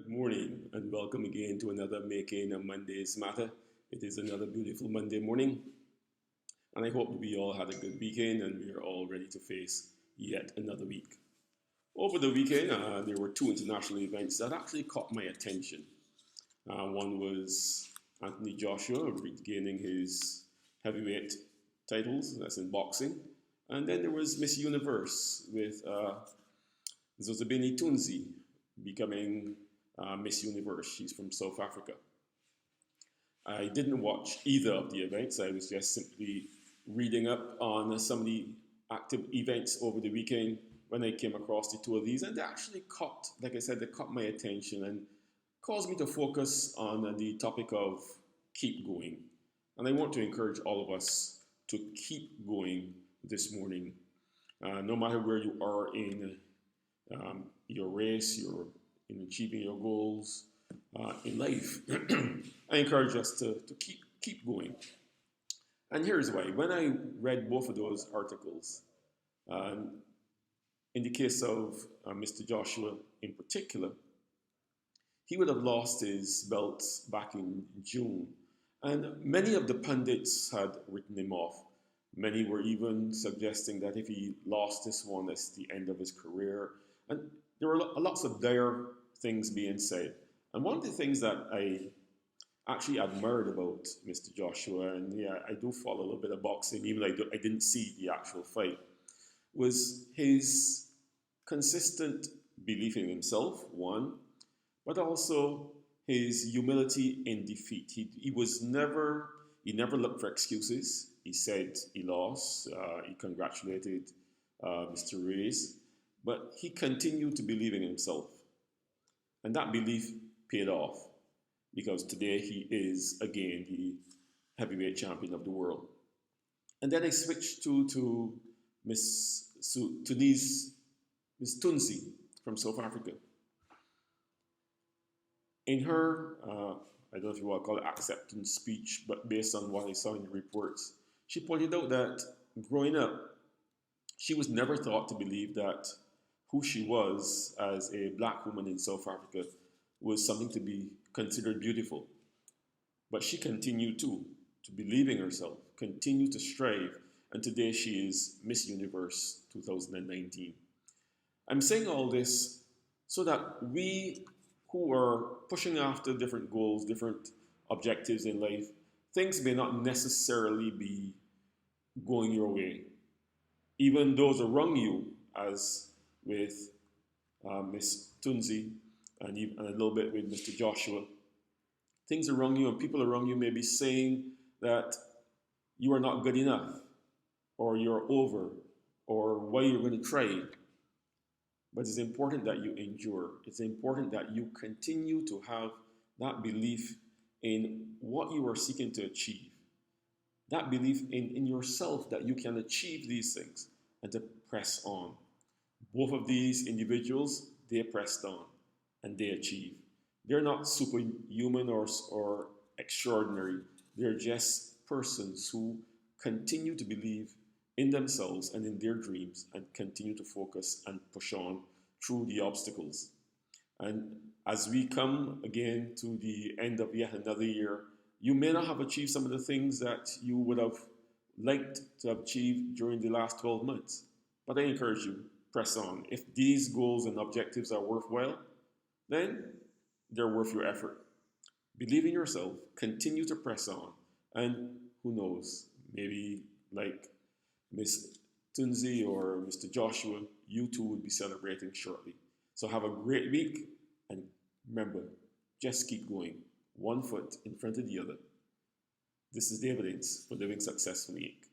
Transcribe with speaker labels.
Speaker 1: Morning and welcome again to another Making a Monday's Matter. It is another beautiful Monday morning, and I hope we all had a good weekend and we are all ready to face yet another week. Over the weekend, there were two international events that actually caught my attention. One was Anthony Joshua regaining his heavyweight titles, that's in boxing, and then there was Miss Universe with Zozibini Tunzi becoming Miss Universe. She's from South Africa. I didn't watch either of the events. I was just simply reading up on some of the active events over the weekend when I came across the two of these, and they actually caught, like I said, they caught my attention and caused me to focus on the topic of keep going. And I want to encourage all of us to keep going this morning, no matter where you are in your race, in achieving your goals in life. I encourage us to keep going. And here's why. When I read both of those articles, in the case of Mr. Joshua in particular, he would have lost his belt back in June. And many of the pundits had written him off. Many were even suggesting that if he lost this one, that's the end of his career. And there were lots of dire things being said. And one of the things that I actually admired about Mr. Joshua, and yeah, I do follow a little bit of boxing, even though I didn't see the actual fight, was his consistent belief in himself, one, but also his humility in defeat. He never looked for excuses. He said he lost. He congratulated Mr. Reyes, but he continued to believe in himself. And that belief paid off because today he is, again, the heavyweight champion of the world. And then I switched to Miss Tunzi from South Africa. In her, I don't know if you want to call it acceptance speech, but based on what I saw in the reports, she pointed out that growing up, she was never thought to believe that who she was as a black woman in South Africa was something to be considered beautiful. But she continued to believe in herself, continued to strive, and today she is Miss Universe 2019. I'm saying all this so that we who are pushing after different goals, different objectives in life, things may not necessarily be going your way. Even those around you, as with Miss Tunzi and a little bit with Mr. Joshua, things around you and people around you may be saying that you are not good enough, or you're over, or why you're going to try. But it's important that you endure. It's important that you continue to have that belief in what you are seeking to achieve. That belief in yourself that you can achieve these things and to press on. Both of these individuals, they pressed on and they achieved. They're not superhuman or extraordinary. They're just persons who continue to believe in themselves and in their dreams and continue to focus and push on through the obstacles. And as we come again to the end of yet another year, you may not have achieved some of the things that you would have liked to have achieved during the last 12 months. But I encourage you, press on. If these goals and objectives are worthwhile, then they're worth your effort. Believe in yourself, continue to press on, and who knows, maybe like Miss Tunzi or Mr. Joshua, you too will be celebrating shortly. So have a great week, and remember, just keep going, one foot in front of the other. This is David Ince for Living Successfully Inc.